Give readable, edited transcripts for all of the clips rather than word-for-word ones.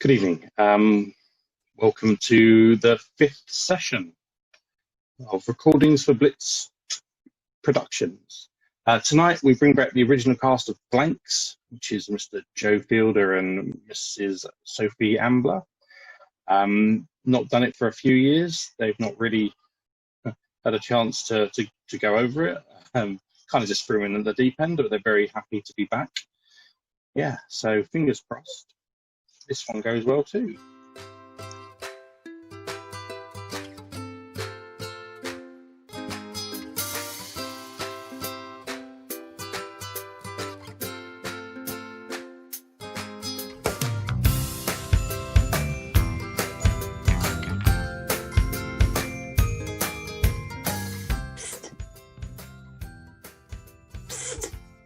Good evening. Welcome to the fifth session of Recordings for Blitz Productions. Tonight we bring back the original cast of Blanks, which is Mr. Joe Fielder and Mrs. Sophie Ambler. Not done it for a few years. They've not really had a chance to go over it. Kind of just threw in at the deep end, but they're very happy to be back. Yeah, so fingers crossed. This one goes well too.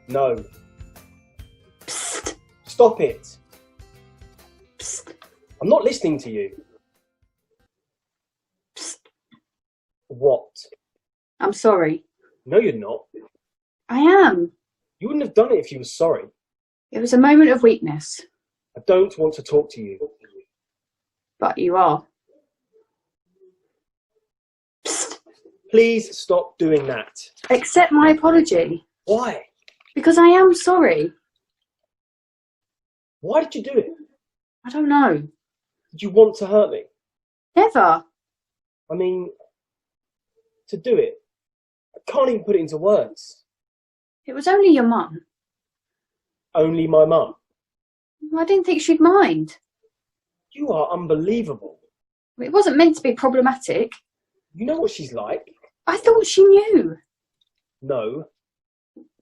No. Psst. Stop it. Psst. I'm not listening to you. Psst. What? I'm sorry. No, you're not. I am. You wouldn't have done it if you were sorry. It was a moment of weakness. I don't want to talk to you. But you are. Psst. Please stop doing that. Accept my apology. Why? Because I am sorry. Why did you do it? I don't know. Did you want to hurt me? Never. I mean, to do it. I can't even put it into words. It was only your mum. Only my mum. I didn't think she'd mind. You are unbelievable. It wasn't meant to be problematic. You know what she's like. I thought she knew. No.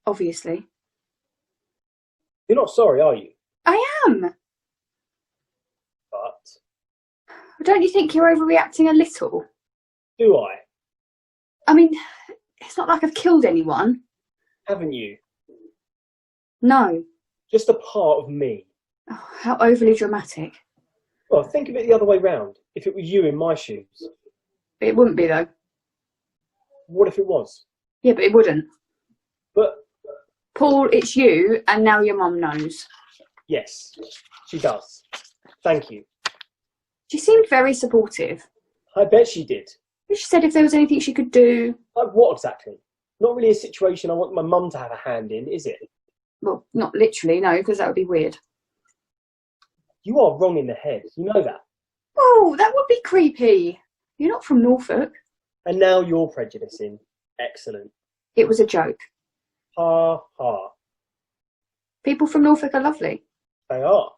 Obviously. You're not sorry, are you? I am. But Don't you think you're overreacting a little? do I? I mean, it's not like I've killed anyone. Haven't you? No. Just a part of me. Oh, how overly dramatic. Well, think of it the other way round. If it was you in my shoes. It wouldn't be, though. What if it was? Yeah, but it wouldn't. But Paul, it's you, and now your mum knows. yes, she does. Thank you. She seemed very supportive. I bet she did. She said if there was anything she could do. Like what exactly? Not really a situation I want my mum to have a hand in, is it? Well, not literally, no, because that would be weird. You are wrong in the head. You know that. Oh, that would be creepy. You're not from Norfolk. And now you're prejudicing. Excellent. It was a joke. Ha ha. People from Norfolk are lovely. They are.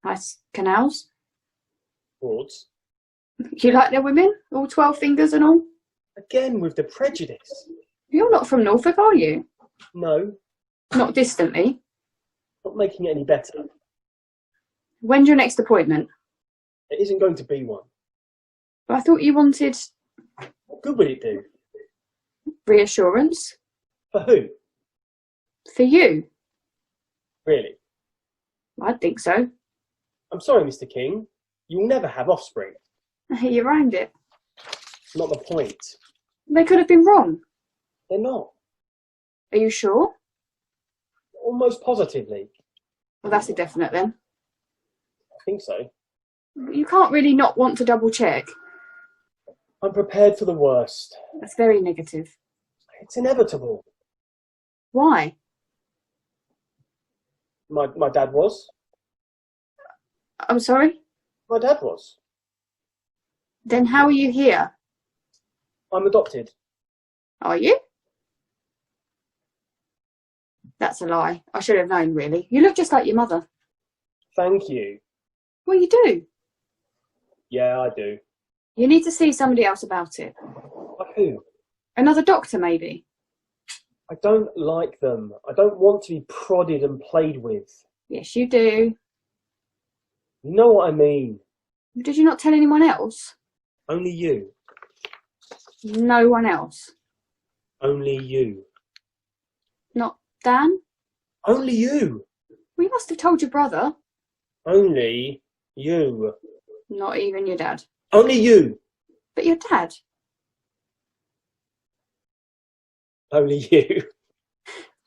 Nice canals. Broads. You like their women? All 12 fingers and all? Again with the prejudice. You're not from Norfolk, are you? No, Not distantly. not making it any better. When's your next appointment? It isn't going to be one. But I thought you wanted What good would it do? reassurance. For who? For you. Really? I think so. I'm sorry, Mr. King. You'll never have offspring. You rhymed it. Not the point. They could have been wrong. They're not. Are you sure? Almost positively. Well, that's a definite then. I think so. You can't really not want to double check. I'm prepared for the worst. That's very negative. It's inevitable. Why? My dad was. I'm sorry? My dad was. Then how are you here? I'm adopted. Are you? That's a lie. I should have known, really. You look just like your mother. Thank you. Well, you do. Yeah, I do. You need to see somebody else about it. Like who? Another doctor, maybe. I don't like them. I don't want to be prodded and played with. Yes, you do. You know what I mean. Did you not tell anyone else? Only you. No one else. Only you. Not Dan? Only you. We must have told your brother. Only you. Not even your dad. Only you. But your dad? Only you.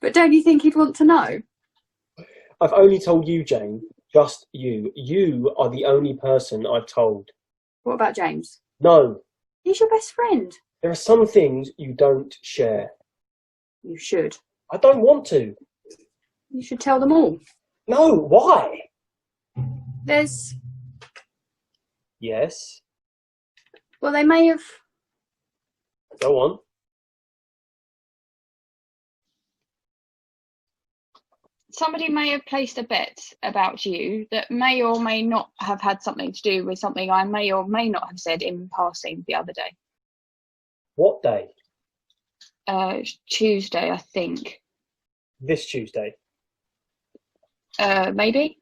But don't you think he'd want to know? I've only told you, Jane. Just you. You are the only person I've told. What about James? No, He's your best friend. there are some things you don't share. You should. I don't want to. You should tell them all. No, why? There's... Yes, Well, they may have... go on. Somebody may have placed a bet about you that may or may not have had something to do with something I may or may not have said in passing the other day. What day? Tuesday, I think. This Tuesday. Maybe.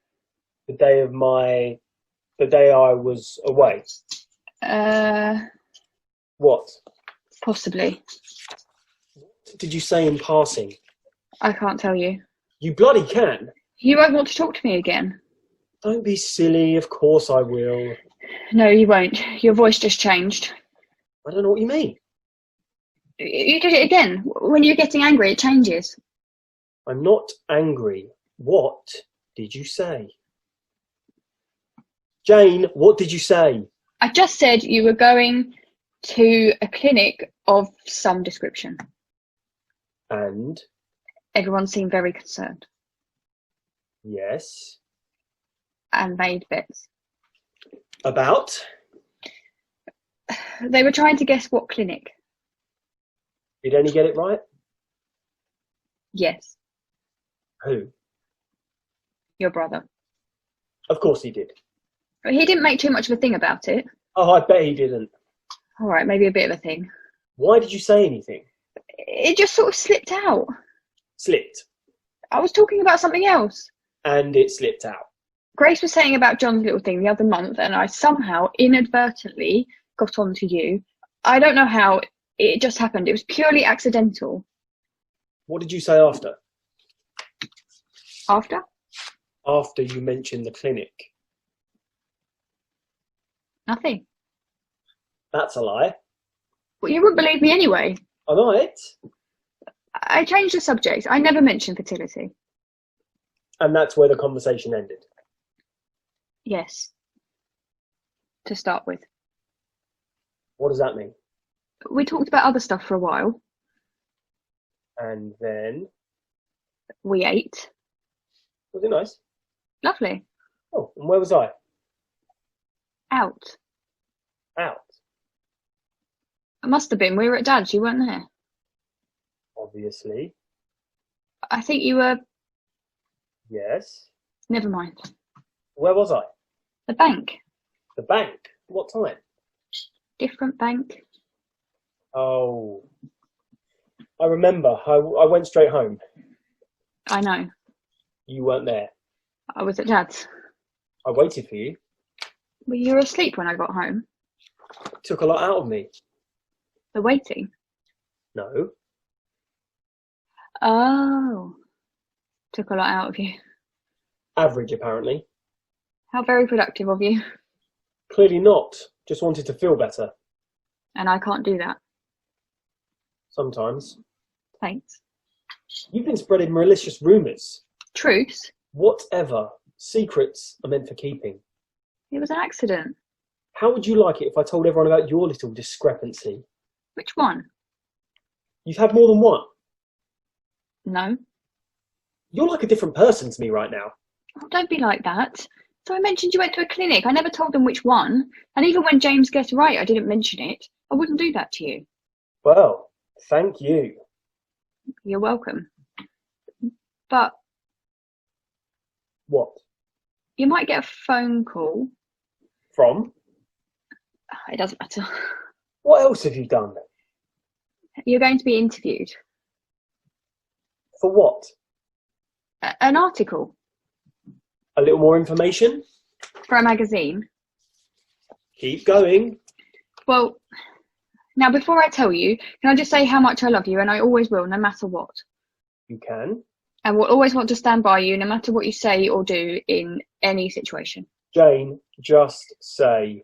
The day I was away. What? Possibly. What did you say in passing? I can't tell you. You bloody can. You won't want to talk to me again. Don't be silly. Of course I will. No, you won't. Your voice just changed. I don't know what you mean. You did it again. When you're getting angry, it changes. I'm not angry. What did you say? Jane, what did you say? I just said you were going to a clinic of some description. And? Everyone seemed very concerned Yes. and made bets. About? They were trying to guess what clinic. Did any get it right? Yes, Who? your brother. Of course he did. But he didn't make too much of a thing about it. Oh, I bet he didn't. All right, maybe a bit of a thing. Why did you say anything? It just sort of slipped out. Slipped. I was talking about something else. And it slipped out. Grace was saying about John's little thing the other month, and I somehow inadvertently got onto you. I don't know how. It just happened. It was purely accidental. What did you say after? After? After you mentioned the clinic. Nothing. That's a lie. Well, you wouldn't believe me anyway. I might. I changed the subject. I never mentioned fertility. And that's where the conversation ended. Yes. To start with. What does that mean? We talked about other stuff for a while. And then? We ate. Was it nice? Lovely. Oh, and where was I? Out. Out. It must have been. We were at Dad's. You weren't there. Obviously. I think you were... Yes. Never mind. Where was I? The bank. The bank. What time? Different bank. Oh. I remember. I went straight home. I know. You weren't there. I was at Dad's. I waited for you. Well, you were asleep when I got home. It took a lot out of me. The waiting. No. Oh. Took a lot out of you. Average, apparently. How very productive of you. Clearly not. Just wanted to feel better. And I can't do that. Sometimes. Thanks. You've been spreading malicious rumours. Truths? Whatever. Secrets are meant for keeping. It was an accident. How would you like it if I told everyone about your little discrepancy? Which one? You've had more than one. No. You're like a different person to me right now. Oh, don't be like that. So I mentioned you went to a clinic. I never told them which one. And even when James guessed right, I didn't mention it. I wouldn't do that to you. Well, thank you. You're welcome. But What? you might get a phone call. From? It doesn't matter. What else have you done? You're going to be interviewed. For what? An article A little more information? for a magazine. Keep going. Well, now before I tell you, can I just say how much I love you, and I always will, no matter what. You can. I will always want to stand by you, no matter what you say or do in any situation. Jane, just say.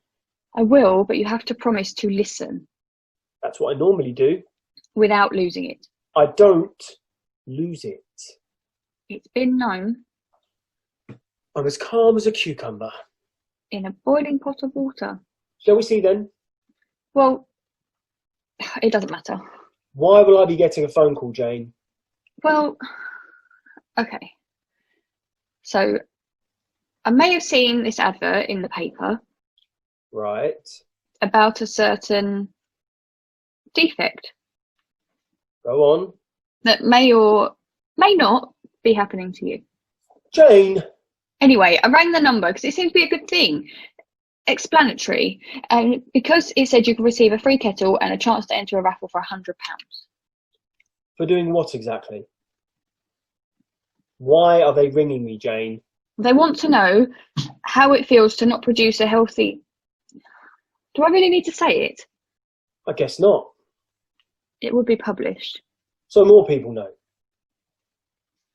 I will, but you have to promise to listen That's what I normally do. without losing it. I don't lose it. It's been known. I'm as calm as a cucumber. In a boiling pot of water. Shall we see then? Well, it doesn't matter. Why will I be getting a phone call, Jane? Well, okay. So, I may have seen this advert in the paper Right. about a certain defect Go on. that may or may not be happening to you. Jane! Anyway, I rang the number because it seems to be a good thing. Explanatory. And because it said you could receive a free kettle and a chance to enter a raffle for £100. For doing what exactly? Why are they ringing me, Jane? They want to know how it feels to not produce a healthy... Do I really need to say it? I guess not. It would be published. So more people know.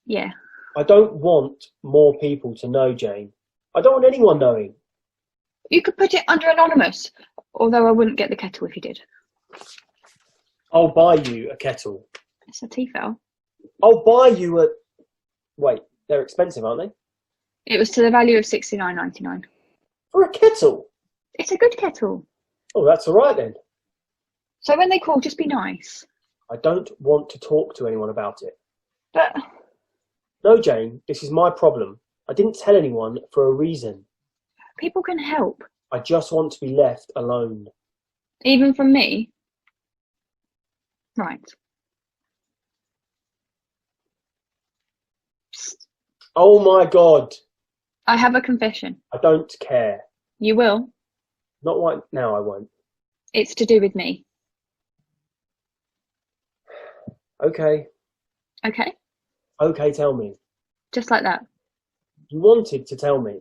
Yeah. I don't want more people to know, Jane. I don't want anyone knowing. You could put it under anonymous, although I wouldn't get the kettle if you did. I'll buy you a kettle. It's a Tefal. I'll buy you a... Wait, they're expensive, aren't they? It was to the value of $69.99. For a kettle? It's a good kettle. Oh, that's all right then. So when they call, just be nice. I don't want to talk to anyone about it. But No, Jane, this is my problem. I didn't tell anyone for a reason. people can help. I just want to be left alone. Even from me. Right. Psst. Oh my God. I have a confession. I don't care. You will. Not right now, I won't. It's to do with me. Okay. Okay? Okay, tell me. Just like that. You wanted to tell me.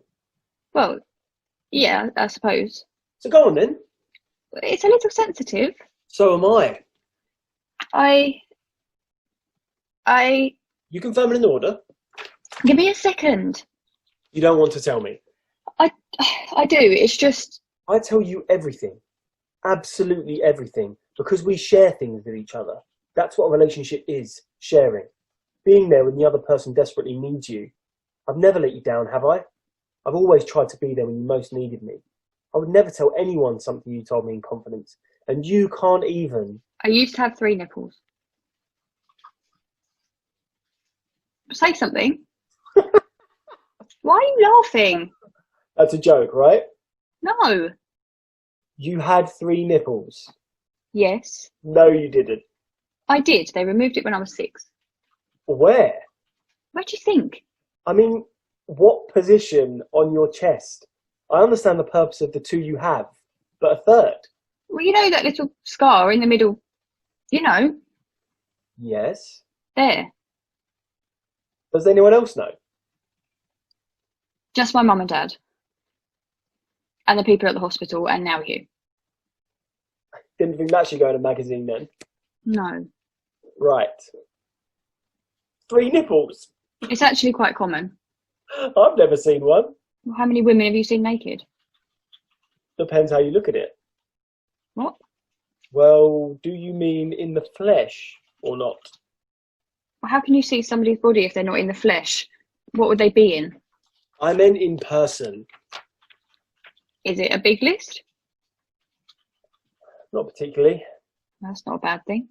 Well, yeah, I suppose. So go on then. It's a little sensitive. So am I. I... You confirm in order. Give me a second. You don't want to tell me. I do. It's just... I tell you everything. Absolutely everything. Because we share things with each other. That's what a relationship is. Sharing. Being there when the other person desperately needs you. I've never let you down, have I? I've always tried to be there when you most needed me. I would never tell anyone something you told me in confidence. And you can't even. I used to have 3 nipples. Say something. Why are you laughing? That's a joke, right? No. You had 3 nipples. Yes. No, you didn't. I did. They removed it when I was 6. Where? Where do you think? I mean, what position on your chest? I understand the purpose of the 2 you have, but a third? Well, you know that little scar in the middle? You know, Yes. there. Does anyone else know? Just my mum and dad. And the people at the hospital, and now you. Didn't think that should go in a magazine then. No. Right. 3 nipples. It's actually quite common. I've never seen one. Well, how many women have you seen naked? Depends how you look at it. What? Well, do you mean in the flesh or not? Well, how can you see somebody's body if they're not in the flesh? What would they be in? I meant in person. Is it a big list? Not particularly. That's not a bad thing.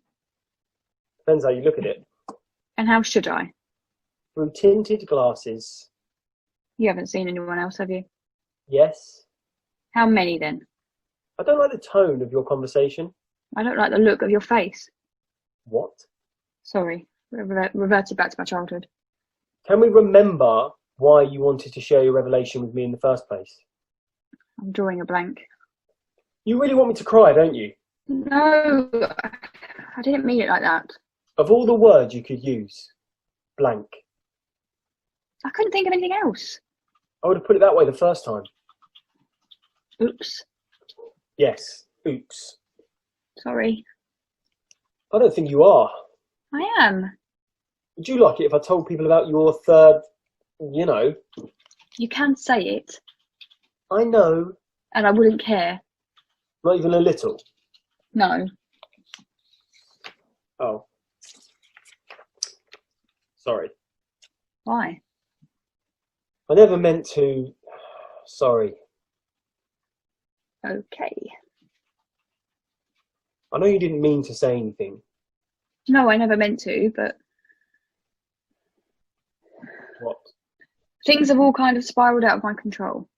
Depends how you look at it. And how should I? Through tinted glasses. You haven't seen anyone else, have you? Yes. How many then? I don't like the tone of your conversation. I don't like the look of your face. What? Sorry, reverted back to my childhood. Can we remember why you wanted to share your revelation with me in the first place? I'm drawing a blank. You really want me to cry, don't you? No, I didn't mean it like that. Of all the words you could use, blank. I couldn't think of anything else. I would have put it that way the first time. Oops, Yes, oops. sorry. I don't think you are. I am. Would you like it if I told people about your third, you know? You can say it, I know, and I wouldn't care. not even a little. No. Oh. Sorry. Why? I never meant to. Sorry. Okay. I know you didn't mean to say anything. No, I never meant to, but What? things have all kind of spiraled out of my control.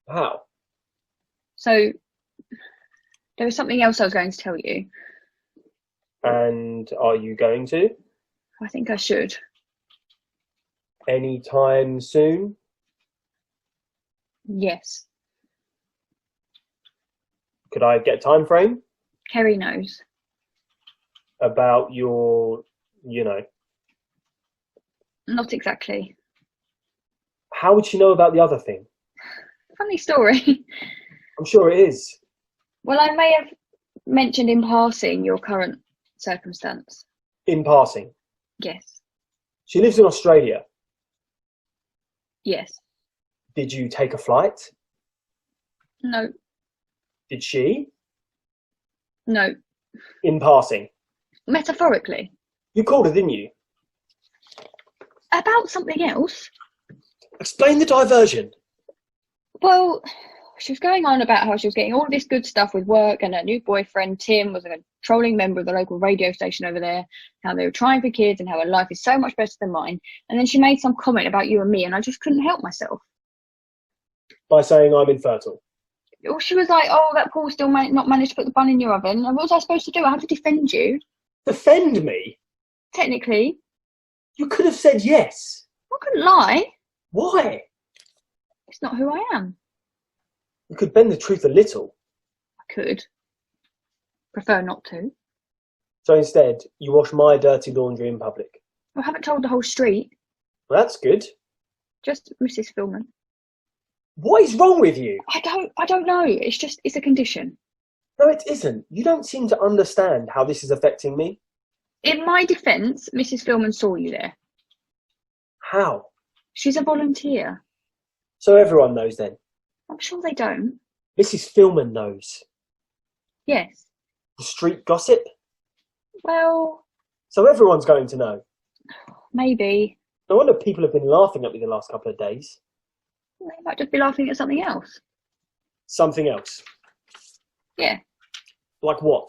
How? So there was something else I was going to tell you. And are you going to? I think I should. Anytime soon? Yes. Could I get a time frame? Kerry knows. About your, you know. Not exactly. How would she know about the other thing? Funny story. I'm sure it is. Well, I may have mentioned in passing your current circumstance. In passing. Yes. She lives in Australia. Yes. Did you take a flight? No. Did she? No. In passing. Metaphorically. You called her, didn't you? About something else. Explain the diversion. Well, she was going on about how she was getting all this good stuff with work, and her new boyfriend Tim was a controlling member of the local radio station over there, how they were trying for kids and how her life is so much better than mine. And then she made some comment about you and me, and I just couldn't help myself. By saying I'm infertile. Well, she was like, oh, that Paul still not managed to put the bun in your oven. And what was I supposed to do? I had to defend you. Defend me? Technically. You could have said yes. I couldn't lie. Why? It's not who I am. You could bend the truth a little. I could. Prefer not to. So instead, you wash my dirty laundry in public. I haven't told the whole street. Well, that's good. Just Mrs. Philman. What is wrong with you? I don't know. It's a condition. No, it isn't. You don't seem to understand how this is affecting me. In my defence, Mrs. Philman saw you there. How? She's a volunteer. So everyone knows then. I'm sure they don't. Mrs. Philman knows. Yes. The street gossip? Well, So everyone's going to know. maybe. No wonder people have been laughing at me the last couple of days. They might just be laughing at something else. Something else. Yeah. Like what?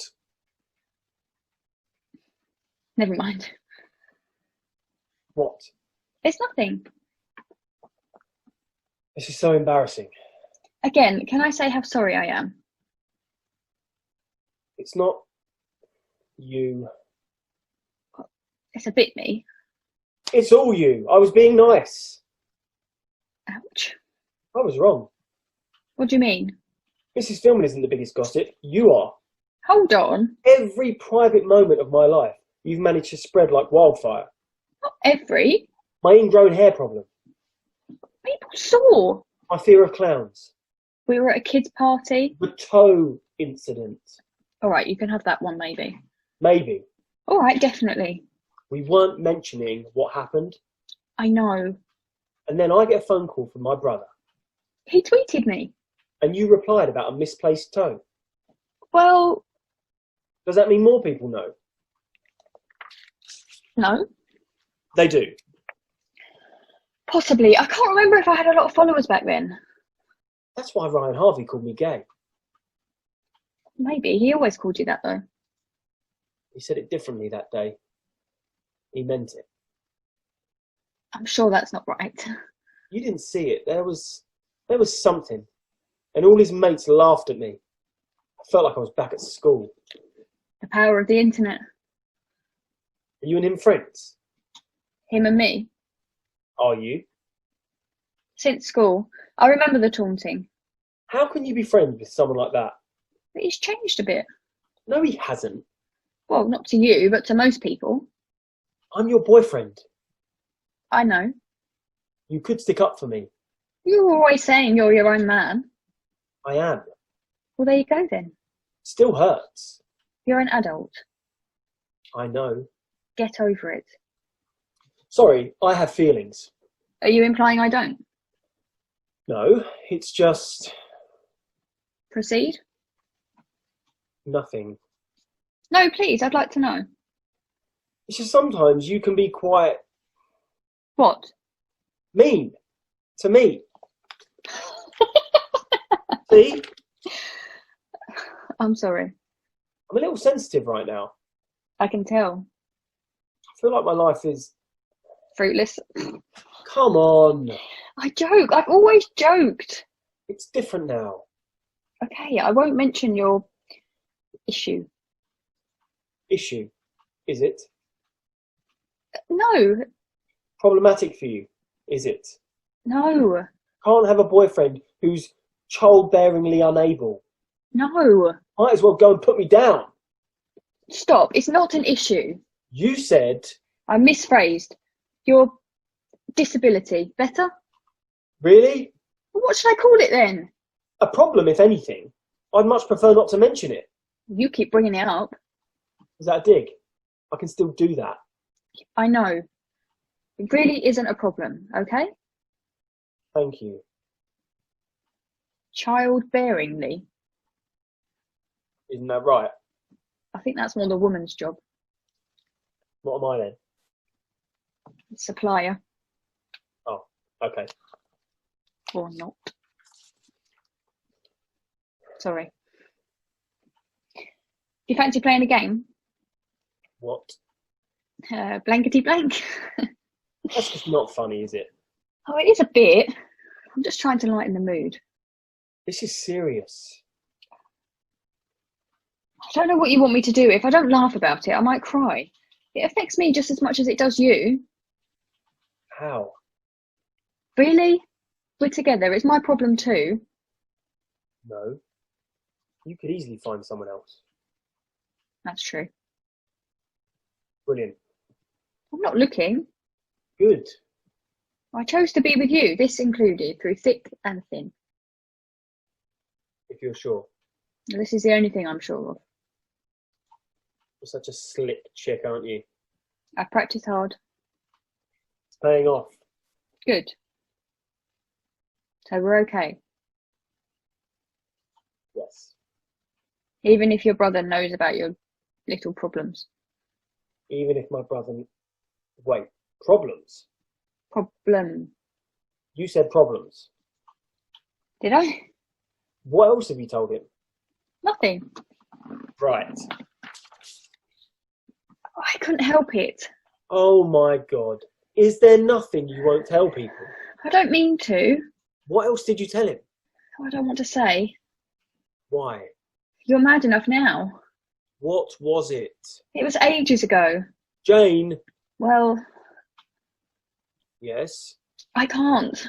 Never mind. What? It's nothing. This is so embarrassing. Again, can I say how sorry I am? It's not you. It's a bit me. It's all you. I was being nice. Ouch. I was wrong. What do you mean? Mrs. Philman isn't the biggest gossip. You are. Hold on. Every private moment of my life, you've managed to spread like wildfire. Not every. My ingrown hair problem. People saw. My fear of clowns. We were at a kids' party. The toe incident. All right, you can have that one maybe. Maybe. All right, definitely. We weren't mentioning what happened. I know. And then I get a phone call from my brother. He tweeted me. And you replied about a misplaced toe. Well, Does that mean more people know? no. They do. Possibly. I can't remember if I had a lot of followers back then. That's why Ryan Harvey called me gay. Maybe. He always called you that though. He said it differently that day. He meant it. I'm sure that's not right. You didn't see it. There was something. And all his mates laughed at me. I felt like I was back at school. The power of the internet. Are you and him friends? Him and me. Are you? Since school. I remember the taunting. How can you be friends with someone like that? But he's changed a bit. No, he hasn't. Well, not to you, but to most people. I'm your boyfriend. I know. You could stick up for me. You were always saying you're your own man. I am. Well, there you go then. Still hurts. You're an adult. I know. Get over it. Sorry, I have feelings. Are you implying I don't? No, it's just Proceed? nothing. No, please, I'd like to know. It's just sometimes you can be quite What? mean. To me. See? I'm sorry. I'm a little sensitive right now. I can tell. I feel like my life is... Fruitless. Come on. I joke. I've always joked. It's different now. Okay, I won't mention your issue. Issue, is it? No, Problematic for you, is it? no, Can't have a boyfriend who's childbearingly unable. no. Might as well go and put me down. Stop. It's not an issue. You said... I misphrased. Your disability. Better? Really? What should I call it then? A problem, if anything. I'd much prefer not to mention it. You keep bringing it up. Is that a dig? I can still do that. I know. It really isn't a problem, okay? Thank you. Childbearingly. Isn't that right? I think that's more the woman's job. What am I then? Supplier. Oh, okay. Or not. Sorry. You fancy playing a game? What? Blankety blank. That's just not funny, is it? Oh, it is a bit. I'm just trying to lighten the mood. This is serious. I don't know what you want me to do. If I don't laugh about it, I might cry. It affects me just as much as it does you. How? Really? We're together. It's my problem too. No. You could easily find someone else. That's true. Brilliant. I'm not looking. Good. I chose to be with you, this included, through thick and thin. If you're sure. This is the only thing I'm sure of. You're such a slick chick, aren't you? I practice hard. It's paying off. Good. So we're okay. Yes. Even if your brother knows about your little problems. Even if my brother... Wait, problems? Problem. You said problems. Did I? What else have you told him? Nothing. Right. I couldn't help it. Oh my God. Is there nothing you won't tell people? I don't mean to. What else did you tell him? I don't want to say. Why? You're mad enough now. What was it? It was ages ago. Jane? Well, Yes, I can't.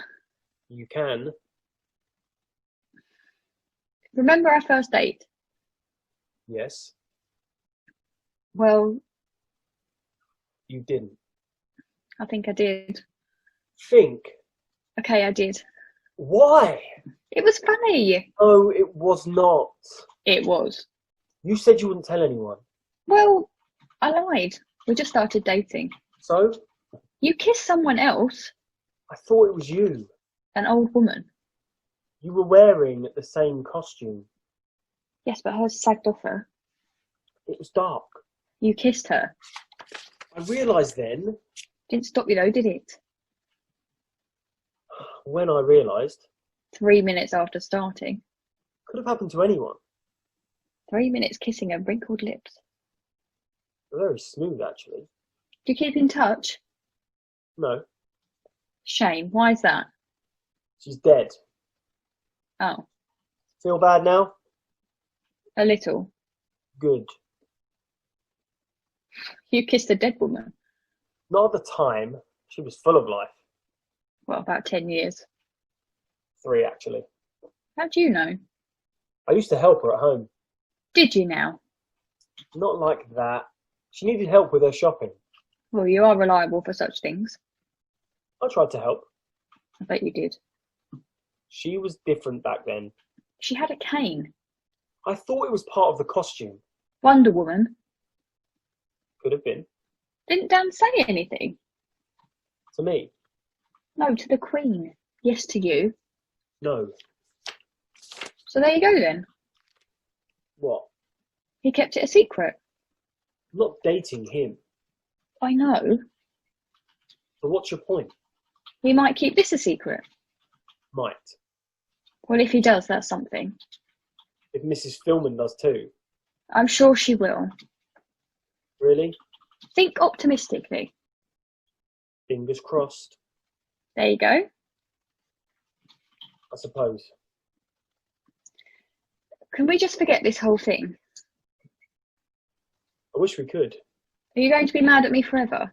you can. Remember our first date? Yes, Well, you didn't. I think I did. Think. Okay, I did. Why? It was funny. Oh, it was not. It was. You said you wouldn't tell anyone. Well, I lied. We just started dating. So? You kissed someone else, I thought it was you. an old woman. You were wearing the same costume. Yes, but hers sagged off her. It was dark. You kissed her. I realised then, Didn't stop you though, did it? when I realised, 3 minutes after starting. could have happened to anyone. 3 minutes kissing her wrinkled lips. They're very smooth, actually. Do you keep in touch? No, Shame. Why is that? she's dead. Oh, Feel bad now? a little. Good. You kissed a dead woman. Not at the time. She was full of life. Well, about 10 years. 3, actually. How do you know? I used to help her at home. Did you now? Not like that. She needed help with her shopping. Well, you are reliable for such things. I tried to help. I bet you did. She was different back then. She had a cane. I thought it was part of the costume. Wonder Woman. Could have been. Didn't Dan say anything? To me. No, to the Queen. Yes, to you. No. So there you go then. What? He kept it a secret. I'm not dating him. I know. But what's your point? He might keep this a secret. Might. Well, if he does, that's something. If Mrs. Philman does too. I'm sure she will. Really? Think optimistically. Fingers crossed, There you go. I suppose. Can we just forget this whole thing? I wish we could. Are you going to be mad at me forever?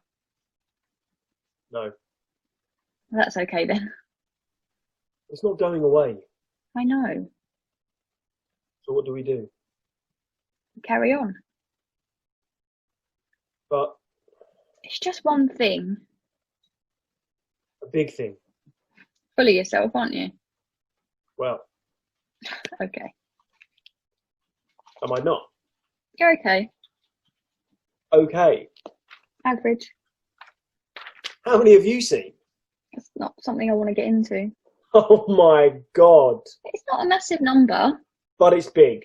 No. That's okay then. It's not going away. I know. So what do we do? Carry on. But It's just one thing. a big thing. Full of yourself, aren't you? Well, Okay. am I not? You're okay. Okay. Average. How many have you seen? It's not something I want to get into. Oh my God. It's not a massive number. But it's big.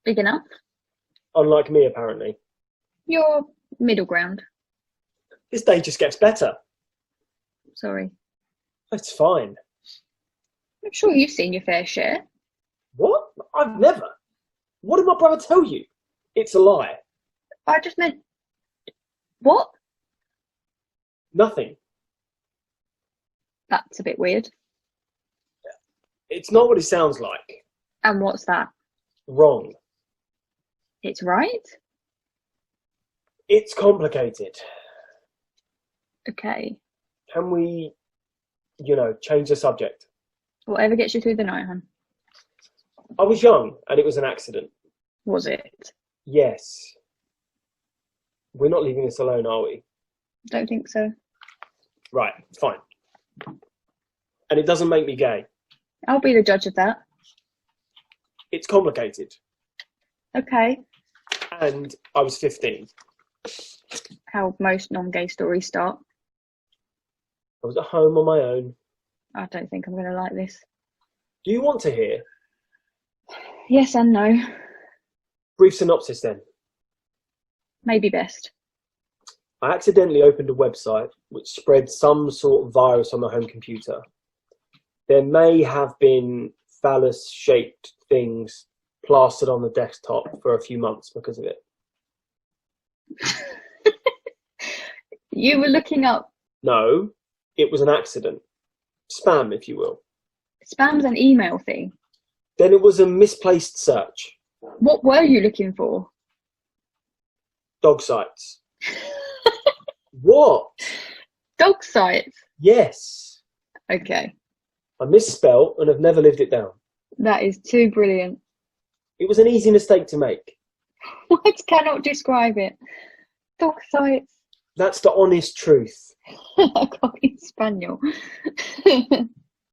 Big enough. Unlike me, apparently. You're middle ground. This day just gets better. Sorry. It's fine. I'm sure you've seen your fair share. What? I've never. What did my brother tell you? It's a lie. I just meant... What? Nothing. That's a bit weird. It's not what it sounds like. And what's that? Wrong. It's right? It's complicated. Okay. Can we, change the subject? Whatever gets you through the night, hon. I was young and it was an accident. Was it? Yes. We're not leaving this alone, are we? Don't think so. Right, fine. And it doesn't make me gay. I'll be the judge of that. It's complicated. Okay. And I was 15. How most non-gay stories start. I was at home on my own. I don't think I'm going to like this. Do you want to hear? Yes and no. Brief synopsis then. Maybe best. I accidentally opened a website which spread some sort of virus on the home computer. There may have been phallus-shaped things plastered on the desktop for a few months because of it. You were looking up... No, it was an accident. Spam, if you will. Spam's an email thing. Then it was a misplaced search. What were you looking for? Dog sites. What? Dog sites? Yes. Okay. I misspelled and have never lived it down. That is too brilliant. It was an easy mistake to make. Words cannot describe it. Dog sites. That's the honest truth. A cocker spaniel.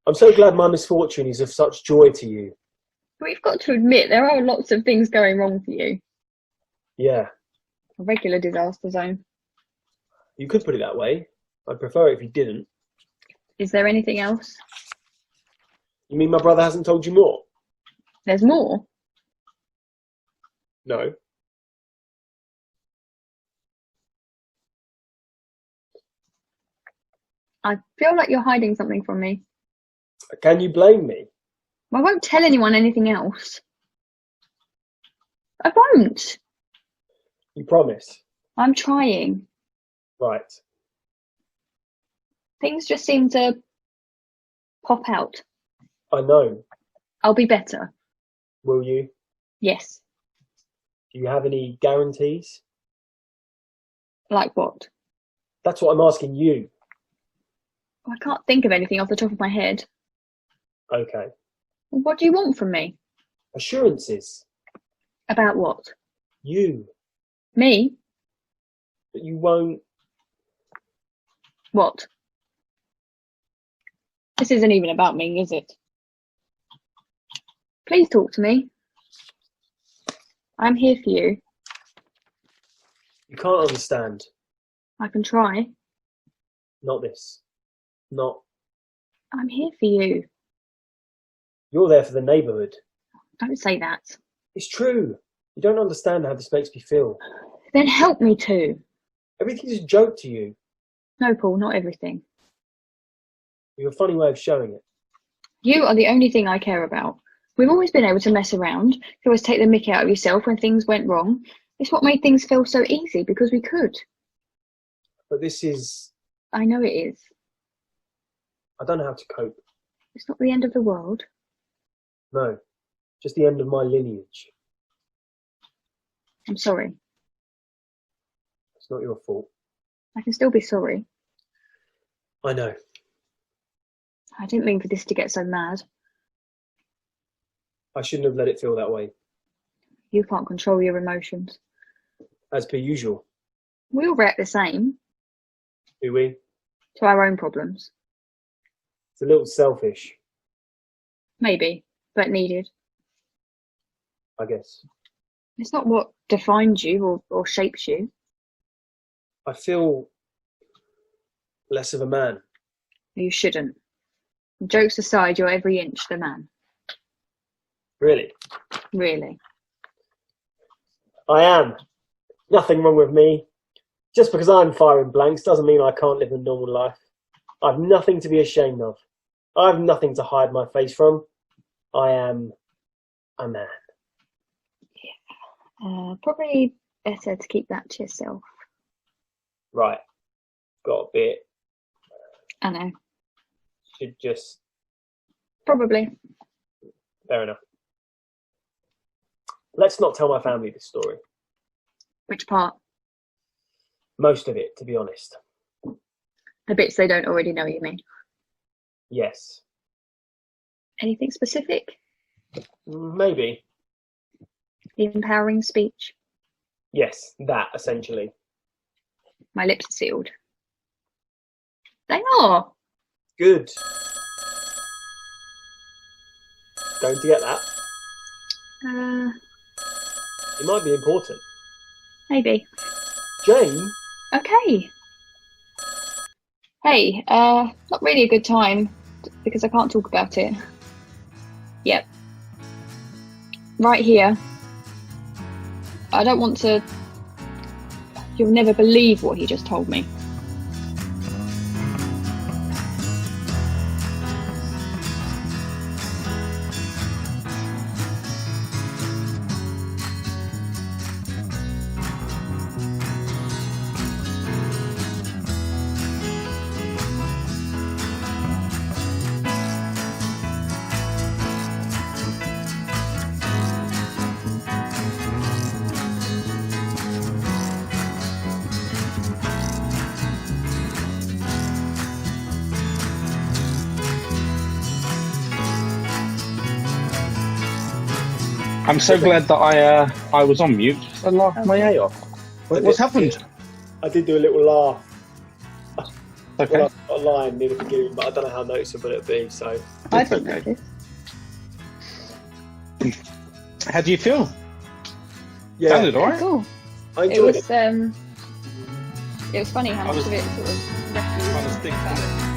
I'm so glad my misfortune is of such joy to you. We've got to admit there are lots of things going wrong for you. Yeah, A regular disaster zone. you could put it that way. I'd prefer it if you didn't. Is there anything else? You mean my brother hasn't told you more? There's more. No. I feel like you're hiding something from me. Can you blame me? I won't tell anyone anything else. I won't. You promise? I'm trying. Right. Things just seem to pop out. I know. I'll be better. Will you? Yes. Do you have any guarantees? Like what? That's what I'm asking you. I can't think of anything off the top of my head. Okay. What do you want from me? Assurances. About what? You. Me? That you won't. What? This isn't even about me, is it? Please talk to me. I'm here for you. You can't understand. I can try. Not this. Not. I'm here for you. You're there for the neighbourhood. Don't say that. It's true. You don't understand how this makes me feel. Then help me to. Everything's a joke to you. No, Paul, not everything. You have a funny way of showing it. You are the only thing I care about. We've always been able to mess around. You always take the mick out of yourself when things went wrong. It's what made things feel so easy because we could. But this is... I know it is. I don't know how to cope. It's not the end of the world. No. Just the end of my lineage. I'm sorry. It's not your fault. I can still be sorry. I know. I didn't mean for this to get so mad. I shouldn't have let it feel that way. You can't control your emotions. As per usual. We all react the same Do we? to our own problems. It's a little selfish, Maybe, but needed. I guess. It's not what defines you or shapes you. I feel less of a man. You shouldn't. Jokes aside, you're every inch the man. Really? Really. I am. Nothing wrong with me. Just because I'm firing blanks doesn't mean I can't live a normal life. I've nothing to be ashamed of. I've nothing to hide my face from. I am a man. Probably better to keep that to yourself. Right. Got a bit. I know. Should just... Probably. Fair enough. Let's not tell my family this story. Which part? Most of it, to be honest. The bits they don't already know, you mean? Yes. Anything specific? Maybe. The empowering speech? Yes, that, essentially. My lips are sealed. They are. Good. Going to get that. It might be important. Maybe. Jane? Okay. Hey, not really a good time because I can't talk about it. Yep. Right here. I don't want to... You'll never believe what he just told me. I'm so glad that I was on mute and laughed my A off. What's happened? I did do a little laugh. Okay. Well, I've got a line near the beginning, but I don't know how noticeable it'd be, so... I It's didn't okay. notice. How do you feel? Yeah, Sounded alright. Cool. I It enjoyed was funny how much of it sort of left you. Kind of stinks, doesn't it?